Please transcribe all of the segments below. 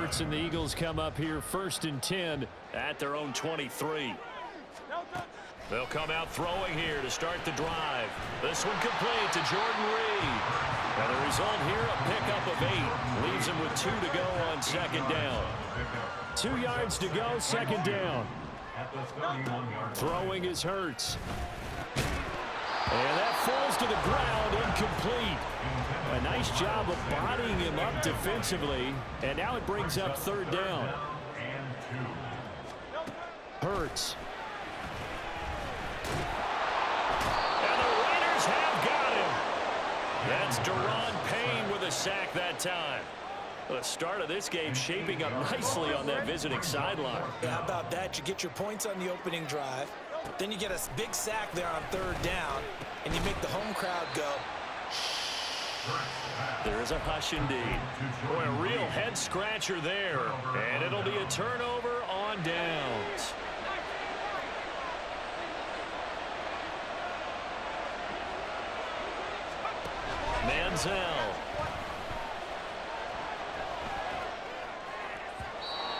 Hurts and the Eagles come up here 1st and 10 at their own 23. They'll come out throwing here to start the drive. This one complete to Jordan Reed. And the result here, a pickup of 8. Leaves him with 2 to go on 2nd down. 2 yards to go, 2nd down. Throwing is Hurts. And that falls to the ground, incomplete. A nice job of bodying him up defensively. And now it brings up 3rd down. Hurts. And the Raiders have got him. That's Daron Payne with a sack that time. The start of this game shaping up nicely on that visiting sideline. How about that? You get your points on the opening drive. Then you get a big sack there on 3rd down, and you make the home crowd go. There's a hush indeed. Boy, a real head-scratcher there. And it'll be a turnover on downs. Manziel.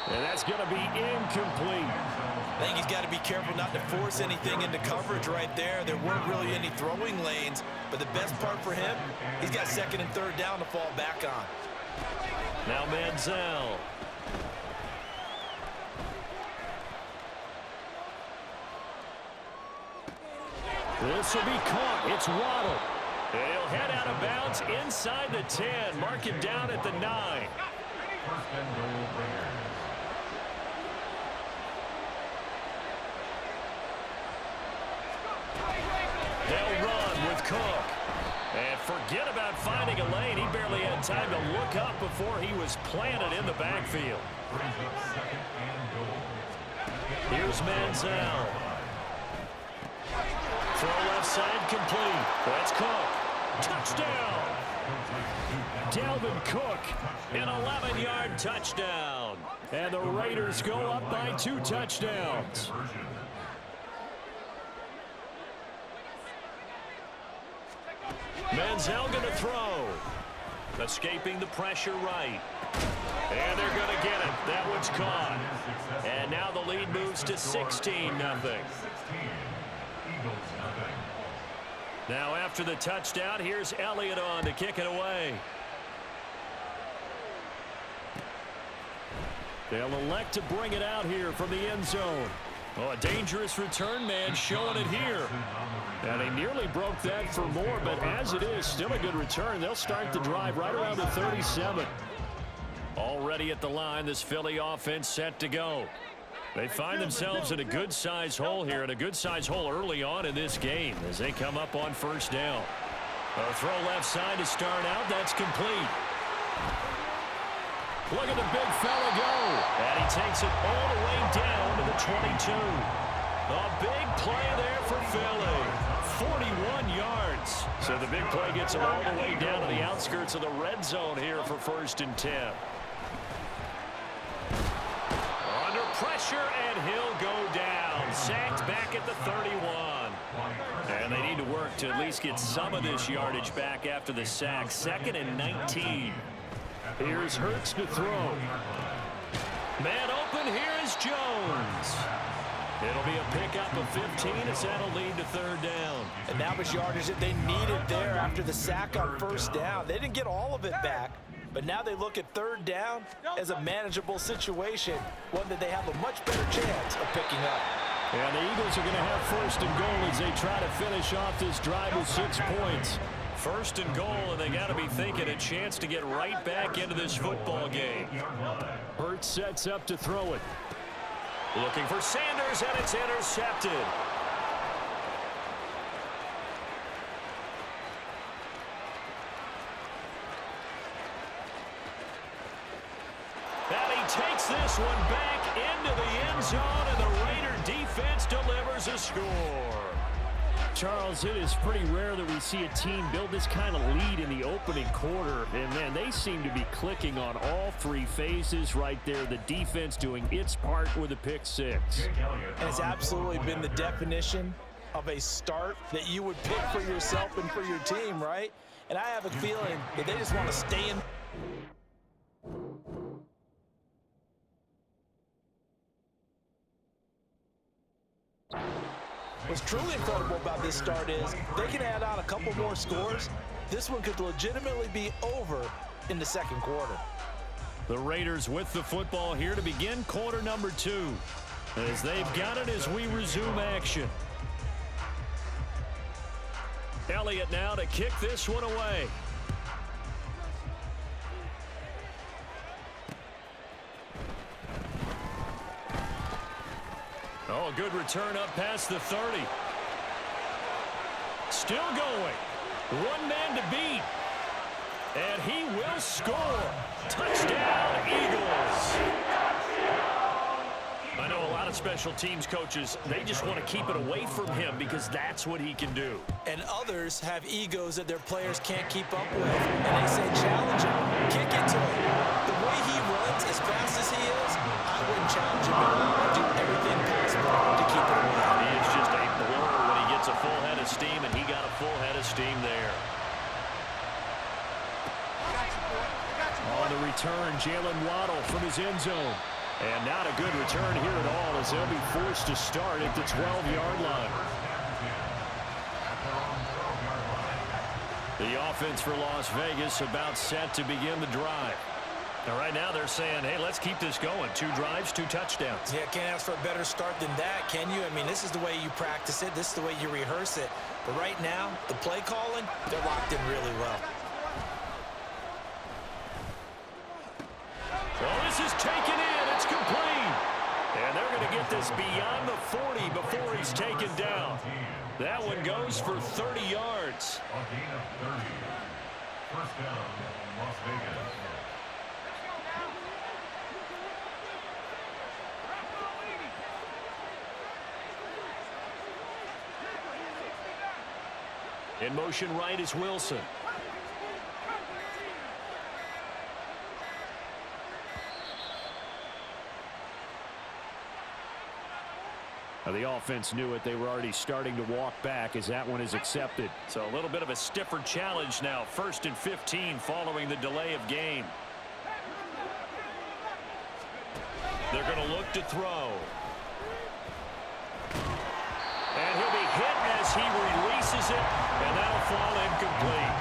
And that's going to be incomplete. I think he's got to be careful not to force anything into coverage right there. There weren't really any throwing lanes, but the best part for him, he's got 2nd and 3rd down to fall back on. Now Manziel. This will be caught. It's Waddle. And he'll head out of bounds inside the 10. Mark him down at the 9. They'll run with Cook. And forget about finding a lane. He barely had time to look up before he was planted in the backfield. Here's Manziel. Throw left side complete. That's Cook. Touchdown. Dalvin Cook, an 11-yard touchdown. And the Raiders go up by 2 touchdowns. Manziel going to throw. Escaping the pressure right. And they're going to get it. That one's caught. And now the lead moves to 16-0. Now after the touchdown, here's Elliott on to kick it away. They'll elect to bring it out here from the end zone. Oh, a dangerous return man showing it here. And he nearly broke that for more, but as it is, still a good return. They'll start the drive right around the 37. Already at the line, this Philly offense set to go. They find themselves in a good-sized hole here, and a good-sized hole early on in this game as they come up on 1st down. A throw left side to start out. That's complete. Look at the big fella go. And he takes it all the way down to the 22. A big play there for Philly. 41 yards. So the big play gets him all the way down to the outskirts of the red zone here for 1st and 10. Under pressure, and he'll go down. Sacked back at the 31. And they need to work to at least get some of this yardage back after the sack. 2nd and 19. Here's Hurts to throw. Man open, here is Jones. It'll be a pickup of 15 as that'll lead to 3rd down. And that was yardage that they needed there after the sack on 1st down. They didn't get all of it back, but now they look at 3rd down as a manageable situation, one that they have a much better chance of picking up. And the Eagles are going to have 1st and goal as they try to finish off this drive with 6 points. 1st and goal, and they got to be thinking a chance to get right back into this football game. Hurts sets up to throw it. Looking for Sanders, and it's intercepted. And he takes this one back into the end zone, and the Raider defense delivers a score. Charles, it is pretty rare that we see a team build this kind of lead in the opening quarter. And, man, they seem to be clicking on all 3 phases right there. The defense doing its part with a pick 6. And it's absolutely been the definition of a start that you would pick for yourself and for your team, right? And I have a feeling that they just want to stay in. What's truly incredible about this start is they can add on a couple more scores. This one could legitimately be over in the second quarter. The Raiders with the football here to begin quarter number 2. As they've got it as we resume action. Elliott now to kick this one away. Oh, good return up past the 30. Still going. One man to beat. And he will score. Touchdown, Eagles. I know a lot of special teams coaches, they just want to keep it away from him because that's what he can do. And others have egos that their players can't keep up with. And they say, challenge him, kick it to him. The way he runs as fast as he is, I wouldn't challenge him at all. I'd do everything possible to keep it away. He is just a blur when he gets a full head of steam, and he got a full head of steam there. On the return, Jalen Waddle from his end zone. And not a good return here at all as they'll be forced to start at the 12-yard line. The offense for Las Vegas about set to begin the drive. Now right now they're saying, hey, let's keep this going. 2 drives, 2 touchdowns. Yeah, can't ask for a better start than that, can you? I mean, this is the way you practice it. This is the way you rehearse it. But right now, the play calling, they're locked in really well. Well, this is taken in. It's complete. And they're going to get this beyond the 40 before he's taken down. That one goes for 30 yards. A gain of 30. First down, Las Vegas. In motion right is Wilson. Now the offense knew it. They were already starting to walk back as that one is accepted. So a little bit of a stiffer challenge now. 1st and 15 following the delay of game. They're going to look to throw. And he'll be hit as he releases it, and that'll fall incomplete.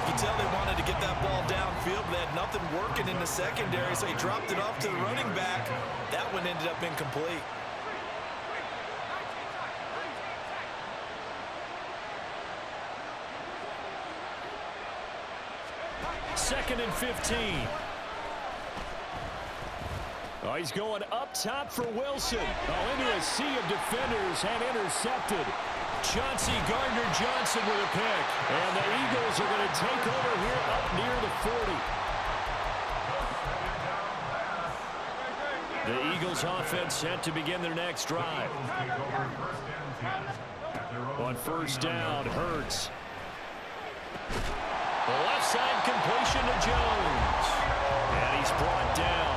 You can tell they wanted to get that ball downfield, but they had nothing working in the secondary, so he dropped it off to the running back. That one ended up incomplete. Second and 15. Oh, he's going up top for Wilson. Oh, into a sea of defenders and intercepted. Chauncey Gardner-Johnson with a pick. And the Eagles are going to take over here up near the 40. The Eagles offense set to begin their next drive. On first down, Hurts. Left side completion to Jones. And he's brought down.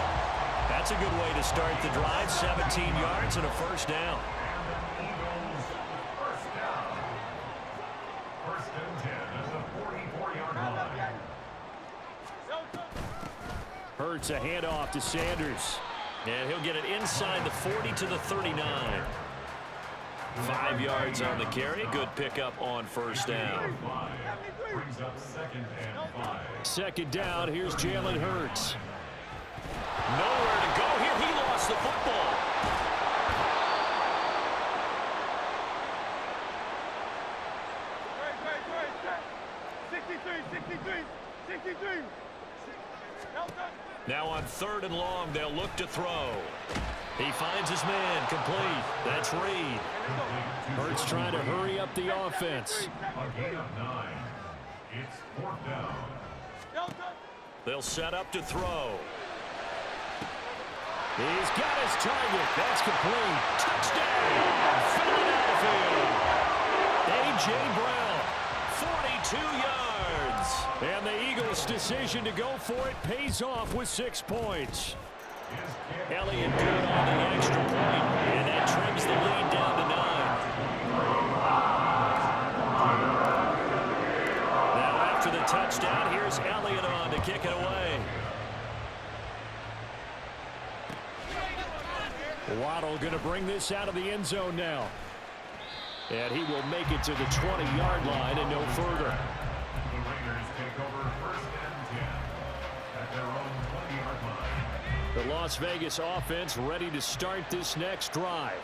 That's a good way to start the drive. 17 yards and a first down. First and 10 at the 44-yard line. Hurts a handoff to Sanders. And he'll get it inside the 40 to the 39. 5 yards on the carry. Good pickup on first down. Brings up 2nd and 5. Second down. Here's Jalen Hurts. Nowhere to go here. He lost the football. Now on 3rd and long, they'll look to throw. He finds his man, complete. That's Reed. Hurts trying to hurry up the offense. A gain of 9. It's 4th down. They'll set up to throw. He's got his target. That's complete. Touchdown, Philadelphia. A.J. Brown, 42 yards. And the Eagles' decision to go for it pays off with 6 points. Elliott good on the extra point, and that trims the lead down to 9. Now after the touchdown, here's Elliott on to kick it away. Waddle going to bring this out of the end zone now. And he will make it to the 20-yard line and no further. The Raiders take over 1st and 10 at their own 20-yard line. The Las Vegas offense ready to start this next drive.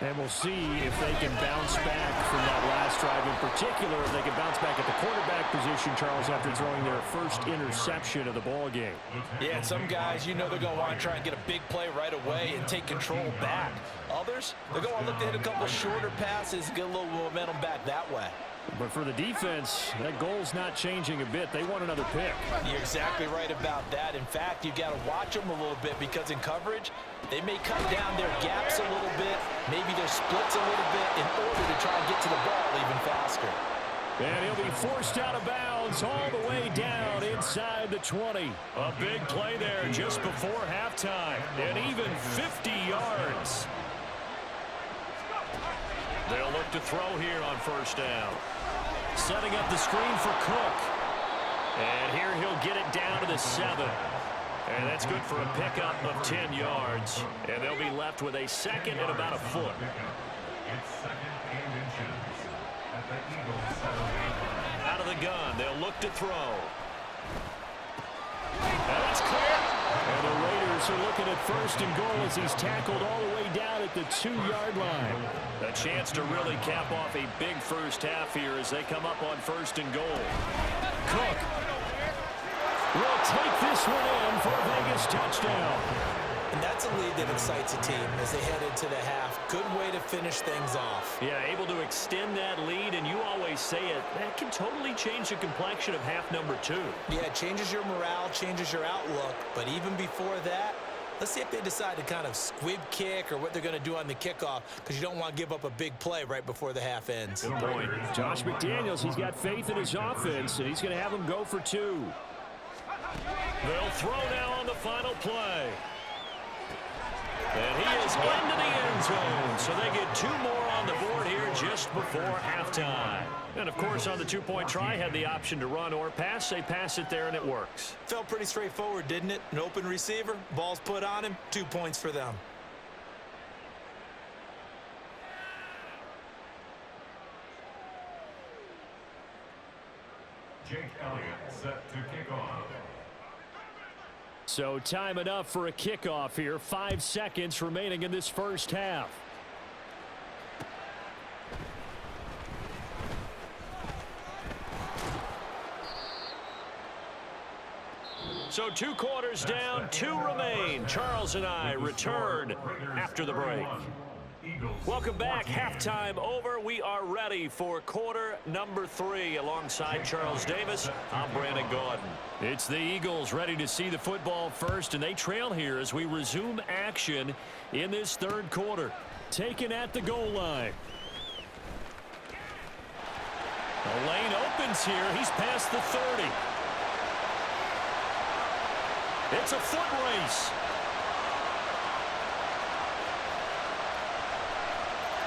And we'll see if they can bounce back from that last drive. In particular, if they can bounce back at the quarterback position, Charles, after throwing their first interception of the ball game. Yeah, and some guys, you know they're going to want to try and get a big play right away and take control back. Others, they're going to want to look to hit a couple shorter passes, get a little momentum back that way. But for the defense, that goal's not changing a bit. They want another pick. You're exactly right about that. In fact, you've got to watch them a little bit because in coverage, they may cut down their gaps a little bit, maybe their splits a little bit in order to try and get to the ball even faster. And he'll be forced out of bounds all the way down inside the 20. A big play there just before halftime. And even 50 yards. They'll look to throw here on 1st down. Setting up the screen for Cook. And here he'll get it down to the 7. And that's good for a pickup of 10 yards. And they'll be left with a second and about a foot. It's 2nd and inches at the Eagles 7-yard line. Out of the gun, they'll look to throw. And that's clear. And the Raiders are looking at 1st and goal as he's tackled all the way down at the 2-yard line. A chance to really cap off a big first half here as they come up on 1st and goal. Cook will take this one in for a Vegas touchdown. And that's a lead that excites a team as they head into the half. Good way to finish things off. Yeah, able to extend that lead, and you always say it, that can totally change the complexion of half number 2. Yeah, it changes your morale, changes your outlook. But even before that, let's see if they decide to kind of squib kick or what they're going to do on the kickoff, because you don't want to give up a big play right before the half ends. Good point. Josh McDaniels, he's got faith in his offense, and he's going to have them go for 2. They'll throw now on the final play. And he is into the end zone, so they get 2 more on the board here just before halftime. And, of course, on the 2-point try, had the option to run or pass. They pass it there, and it works. Felt pretty straightforward, didn't it? An open receiver, ball's put on him, 2 points for them. Jake Elliott set to kick off. So time enough for a kickoff here. 5 seconds remaining in this first half. So 2 quarters down, 2 remain. Charles and I return after the break. Welcome back. Halftime over. We are ready for quarter number 3. Alongside Charles Davis, I'm Brandon Gaudin. It's the Eagles ready to see the football first, and they trail here as we resume action in this 3rd quarter. Taken at the goal line. The lane opens here. He's past the 30. It's a foot race.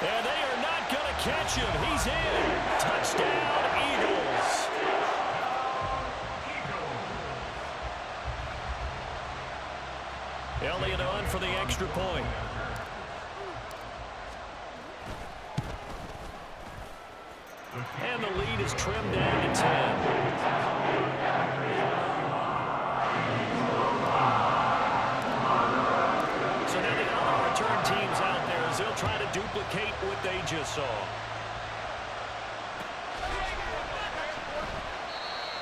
And they are not going to catch him. He's in. Touchdown, Eagles. Elliott on for the extra point. And the lead is trimmed down to 10. Teams out there as they'll try to duplicate what they just saw.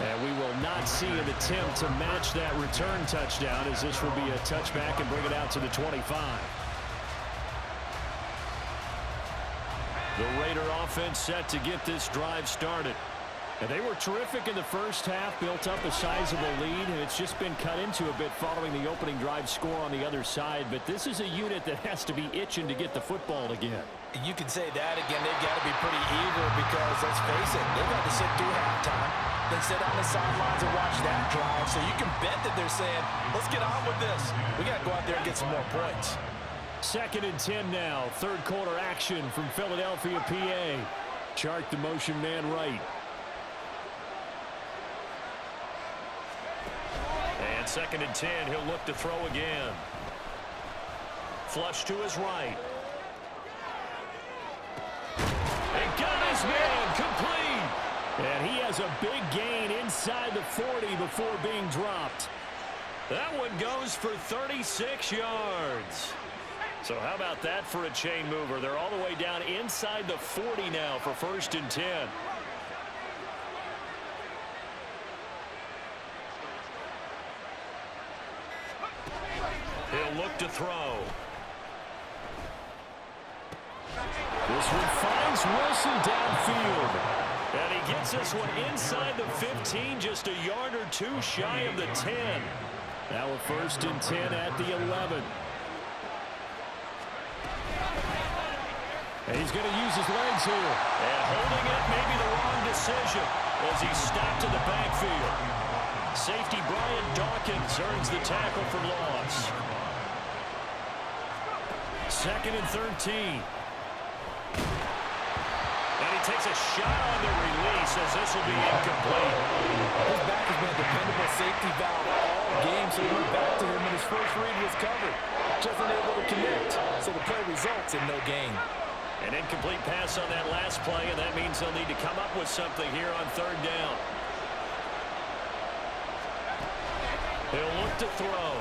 And we will not see an attempt to match that return touchdown, as this will be a touchback and bring it out to the 25. The Raider offense set to get this drive started. And they were terrific in the first half, built up a sizable lead, and it's just been cut into a bit following the opening drive score on the other side. But this is a unit that has to be itching to get the football again. You can say that again. They've got to be pretty eager because, let's face it, they've had to sit through halftime, then sit on the sidelines and watch that drive. So you can bet that they're saying, let's get on with this. We got to go out there and get some more points. 2nd and 10 now. 3rd quarter action from Philadelphia, PA. Chart the motion man right. And 2nd and 10, he'll look to throw again. Flush to his right. was a big gain inside the 40 before being dropped. That one goes for 36 yards. So how about that for a chain mover? They're all the way down inside the 40 now for 1st and 10. He'll look to throw. This one finds Wilson downfield. And he gets this one inside the 15, just a yard or two shy of the 10. Now a 1st and 10 at the 11. And he's going to use his legs here. And holding it may be the wrong decision as he's stopped in the backfield. Safety Brian Dawkins earns the tackle for loss. 2nd and 13. And he takes a shot on the release as this will be incomplete. His back has been a dependable safety valve all game, so he went back to him and his first read was covered. Just unable to connect, so the play results in no gain. An incomplete pass on that last play, and that means they'll need to come up with something here on 3rd down. He'll look to throw.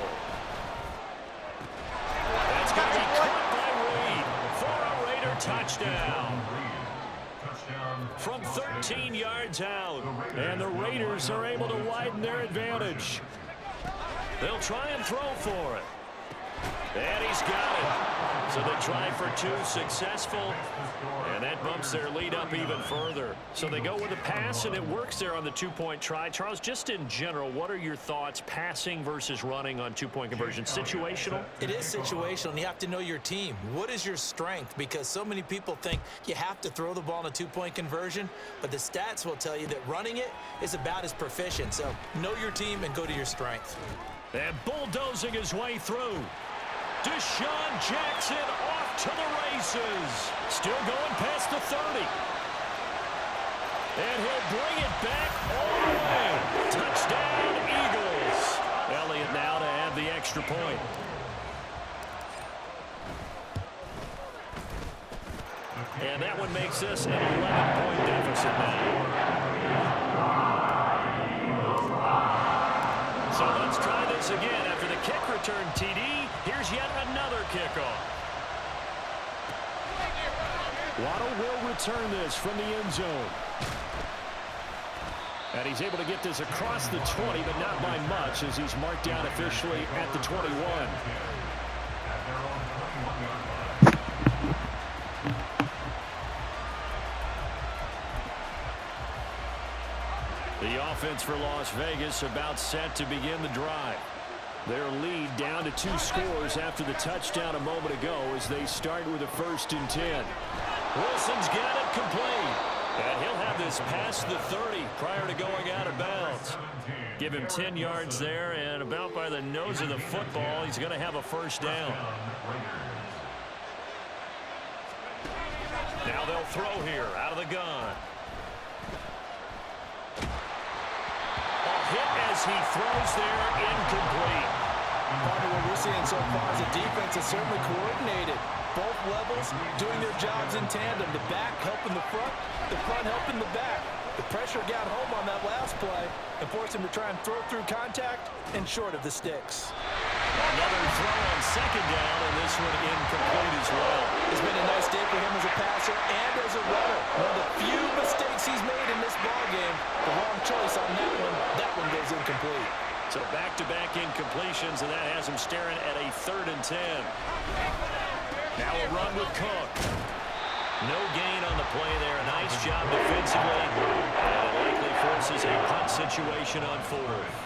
That's going to be caught by Reed for a Raider touchdown. From 13 yards out, and the Raiders are able to widen their advantage. They'll try and throw for it. And he's got it. So they try for 2, successful, and that bumps their lead up even further. So they go with a pass, and it works there on the 2-point try. Charles, just in general, what are your thoughts, passing versus running on 2-point conversion? Situational? It is situational, and you have to know your team. What is your strength? Because so many people think you have to throw the ball in a 2-point conversion, but the stats will tell you that running it is about as proficient. So know your team and go to your strength. And bulldozing his way through. Deshaun Jackson off to the races. Still going past the 30. And he'll bring it back all the way. Touchdown, Eagles. Elliott now to add the extra point. And that one makes this an 11-point deficit now. So let's try this again. After the kick return TD, here's yet another kickoff. Waddle will return this from the end zone. And he's able to get this across the 20, but not by much, as he's marked down officially at the 21. The offense for Las Vegas about set to begin the drive. Their lead down to 2 scores after the touchdown a moment ago as they start with a 1st and 10. Wilson's got it complete. And he'll have this past the 30 prior to going out of bounds. Give him 10 yards there, and about by the nose of the football, he's going to have a 1st down. Now they'll throw here out of the gun. Hit as he throws there, incomplete. Partner, what we're seeing so far is the defense is certainly coordinated. Both levels doing their jobs in tandem. The back helping the front helping the back. The pressure got home on that last play and forced him to try and throw through contact and short of the sticks. Another throw on 2nd down, and this one incomplete as well. It's been a nice day for him as a passer and as a runner. One of the few mistakes he's made in this ballgame. The wrong choice on that one goes incomplete. So back-to-back incompletions, and that has him staring at a 3rd and 10. Now a run with Cook. No gain on the play there. Nice job defensively. And it likely forces a punt situation on 4th.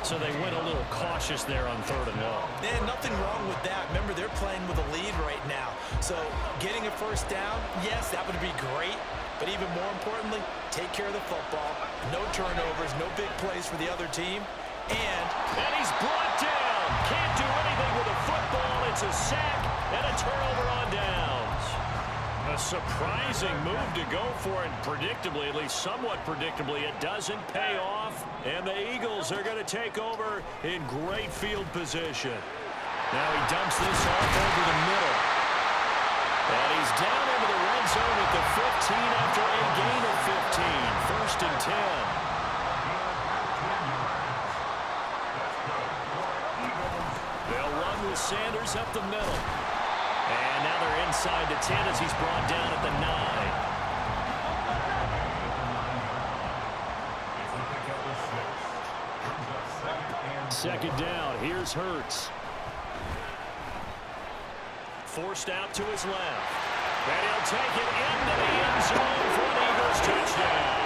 So they went a little cautious there on 3rd and long. And nothing wrong with that. Remember, they're playing with a lead right now. So getting a 1st down, yes, that would be great. But even more importantly, take care of the football. No turnovers, no big plays for the other team. And he's brought down. Can't do anything with a football. It's a sack and a turnover on downs. A surprising move to go for it, predictably, at least somewhat predictably. It doesn't pay off, and the Eagles are going to take over in great field position. Now he dumps this off over the middle. And he's down into the red zone at the 15 after a gain of 15. First and 10. They'll run with Sanders up the middle. And now they're inside the 10 as he's brought down at the 9. Second down. Here's Hurts. Forced out to his left. And he'll take it into the end zone for an Eagles touchdown.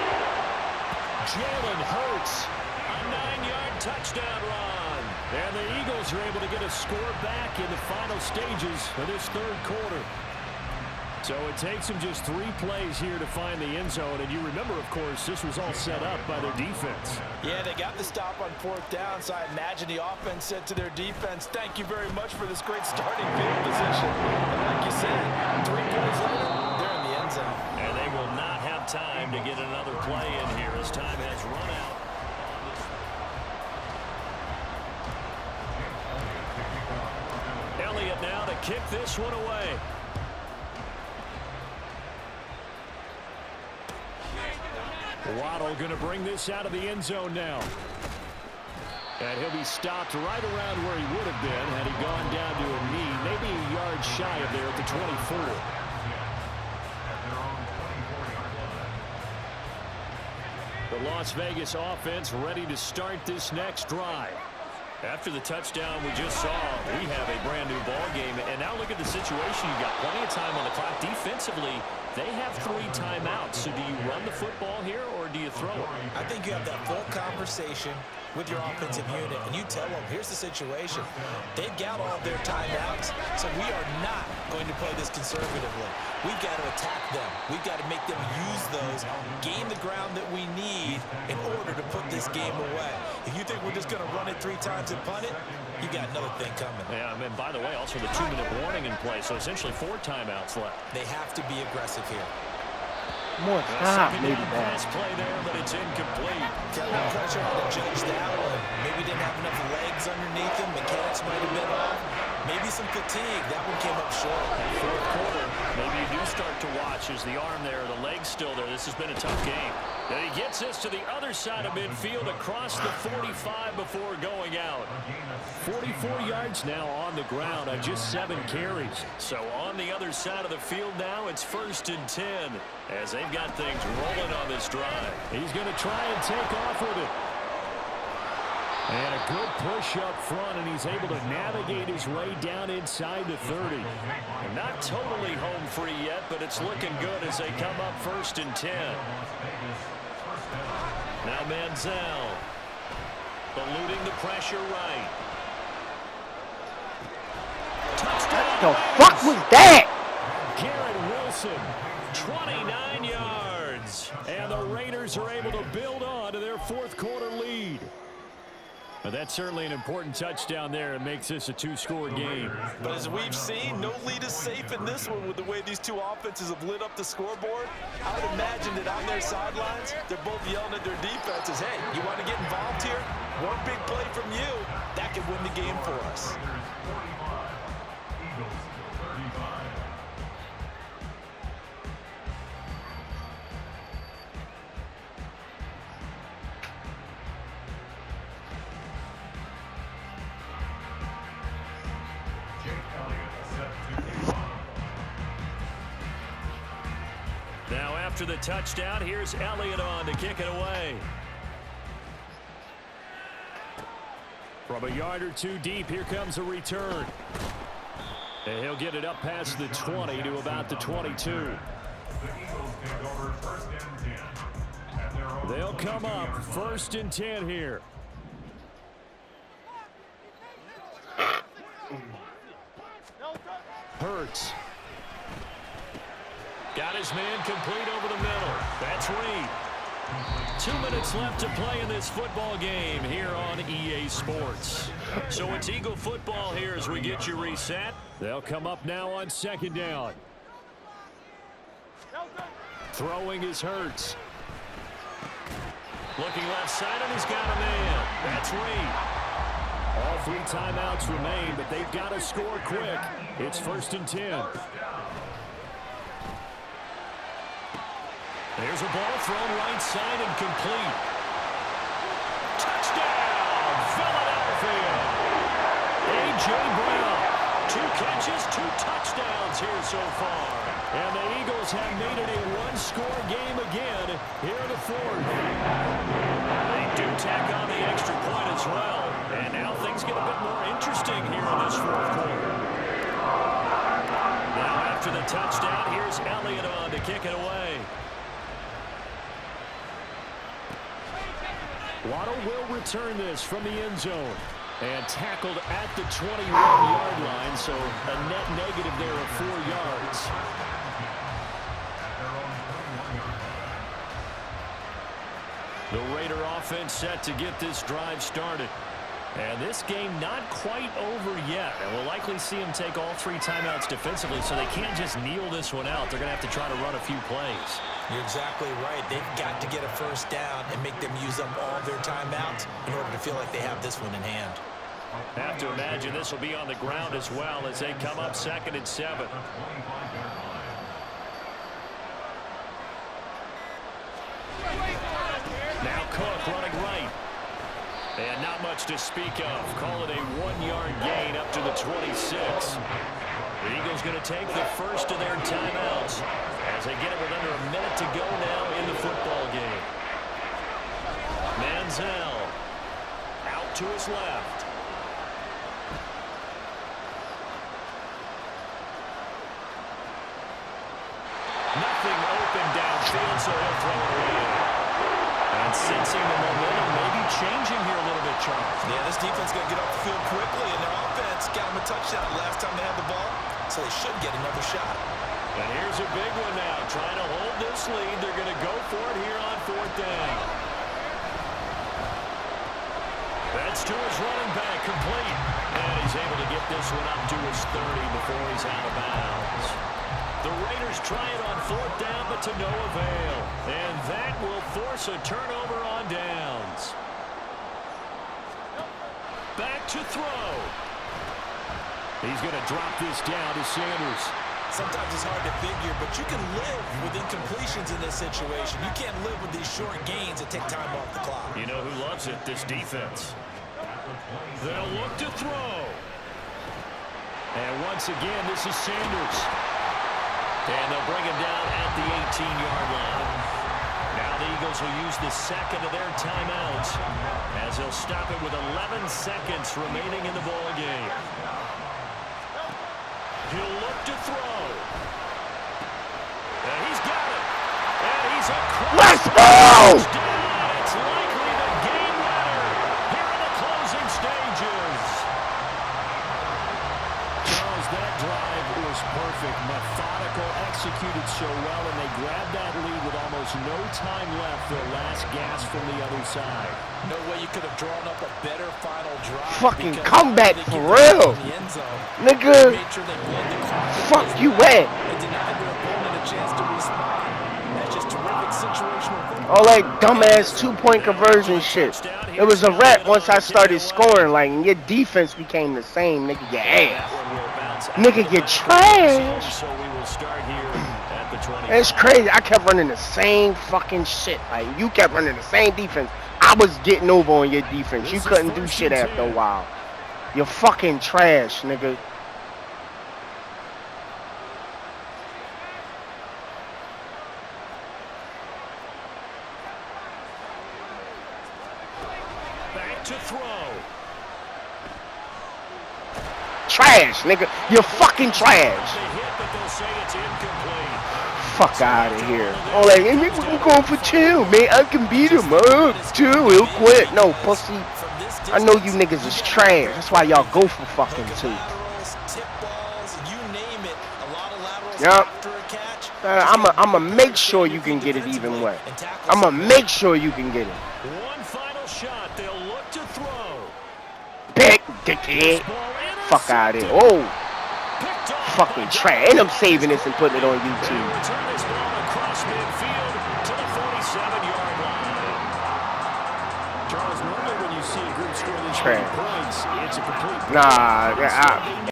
Jalen Hurts, a 9-yard touchdown run. And the Eagles are able to get a score back in the final stages of this third quarter. So it takes them just 3 plays here to find the end zone. And you remember, of course, this was all set up by their defense. Yeah, they got the stop on 4th down, so I imagine the offense said to their defense, thank you very much for this great starting field position. And like you said, 3 plays later, they're in the end zone. And they will not have time to get another play in here as time has run out. Elliott now to kick this one away. Waddle going to bring this out of the end zone now. And he'll be stopped right around where he would have been had he gone down to a knee, maybe a yard shy of there at the 24. The Las Vegas offense ready to start this next drive. After the touchdown we just saw, we have a brand new ball game. And now look at the situation. You've got plenty of time on the clock. Defensively, they have 3 timeouts. So do you run the football here or do you throw it? I think you have that full conversation with your offensive unit, and you tell them, here's the situation. They've got all their timeouts, so we are not going to play this conservatively. We've got to attack them. We've got to make them use those, gain the ground that we need in order to put this game away. If you think we're just going to run it 3 times and punt it, you got another thing coming. Yeah, and by the way, also the 2-minute warning in play, so essentially 4 timeouts left. They have to be aggressive here. More time, maybe pass play there, but it's incomplete. Got no pressure on to judge that one. Maybe didn't have enough legs underneath him. Mechanics might have been off. Maybe some fatigue. That one came up short. Fourth quarter, maybe you do start to watch as the arm there, the leg's still there. This has been a tough game. And he gets us to the other side of midfield across the 45 before going out. 44 yards now on the ground on just 7 carries. So on the other side of the field now, it's 1st and 10 as they've got things rolling on this drive. He's going to try and take off with it. And a good push up front, and he's able to navigate his way down inside the 30. And not totally home free yet, but it's looking good as they come up 1st and 10. Now Manziel eluding the pressure right. Touchdown! The fuck was that? Garrett Wilson, 29 yards. And the Raiders are able to build on to their 4th quarter lead. But that's certainly an important touchdown there. It makes this a 2-score game. But as we've seen, no lead is safe in this one with the way these 2 offenses have lit up the scoreboard. I would imagine that on their sidelines, they're both yelling at their defenses, hey, you want to get involved here? One big play from you, that could win the game for us. Now after the touchdown, here's Elliott on to kick it away. From a yard or 2 deep, here comes a return. And he'll get it up past the 20 to about the 22. They'll come up 1st and 10 here. Hurts. Got his man complete over the middle. That's Reed. 2 minutes left to play in this football game here on EA Sports. So it's Eagle football here as we get you reset. They'll come up now on 2nd down. Throwing is Hurts. Looking left side, and he's got a man. That's Reed. All 3 timeouts remain, but they've got to score quick. It's 1st and 10. There's a ball thrown right side and complete. Touchdown, Philadelphia. A.J. Brown, 2 catches, 2 touchdowns here so far. And the Eagles have made it a one-score game again here in the 4th. They do tack on the extra point as well. And now things get a bit more interesting here in this 4th quarter. Now after the touchdown, here's Elliott on to kick it away. Waddle will return this from the end zone. And tackled at the 21-yard line, so a net negative there of 4 yards. The Raider offense set to get this drive started. And this game not quite over yet. And we'll likely see them take all 3 timeouts defensively, so they can't just kneel this one out. They're going to have to try to run a few plays. You're exactly right. They've got to get a first down and make them use up all their timeouts in order to feel like they have this one in hand. Have to imagine this will be on the ground as well as they come up 2nd and 7. Now Cook running right. And not much to speak of. Call it a 1-yard gain up to the 26. The Eagles going to take the first of their timeouts as they get it with under a minute to go now in the football game. Manziel out to his left. Nothing open downfield, so he'll throw it away. And sensing the momentum maybe changing here a little bit, Charles. Yeah, this defense got to get off the field quickly, and their offense got them a touchdown last time they had the ball, so they should get another shot. And here's a big one now, trying to hold this lead. They're going to go for it here on 4th down. That's to his running back, complete. And he's able to get this one up to his 30 before he's out of bounds. The Raiders try it on 4th down, but to no avail. And that will force a turnover on downs. Back to throw. He's going to drop this down to Sanders. Sometimes it's hard to figure, but you can live with incompletions in this situation. You can't live with these short gains that take time off the clock. You know who loves it? This defense. They'll look to throw. And once again, this is Sanders. And they'll bring him down at the 18-yard line. Now the Eagles will use the second of their timeouts as they'll stop it with 11 seconds remaining in the ball game. He'll look to throw. And he's got it. And he's across. Let's go! It's likely the game winner here in the closing stages. Charles, that drive was perfect. Methodical, executed so well, and they grabbed that lead with almost no time left for a last gasp from the other side. No way you could have drawn up a better final drive. Fucking comeback for real. Nigga. Fuck you, man. All that dumbass 2-point conversion shit. It was a wrap once I started scoring. Like, and your defense became the same. Nigga, your ass. Nigga, you trash. It's crazy. I kept running the same fucking shit. Like, you kept running the same defense. I was getting over on your defense. You couldn't do shit after a while. You're fucking trash, nigga. Back to throw. Trash, nigga. You're fucking trash. Fuck out of here. Oh, like, hey, we're going for 2, man. I can beat him up. 2, he'll quit. No, pussy. I know you niggas is trash. That's why y'all go for fucking 2. Yup. I'ma make sure you can get it even way. I'ma make sure you can get it. One final shot. They'll look to throw. Pick, dickhead. Fuck out of here. Oh. Fucking trash. And I'm saving this and putting it on YouTube. Return this ball across midfield to the 47-yard line. Charles, normally when you see a group score these points, it's a complete... Nah,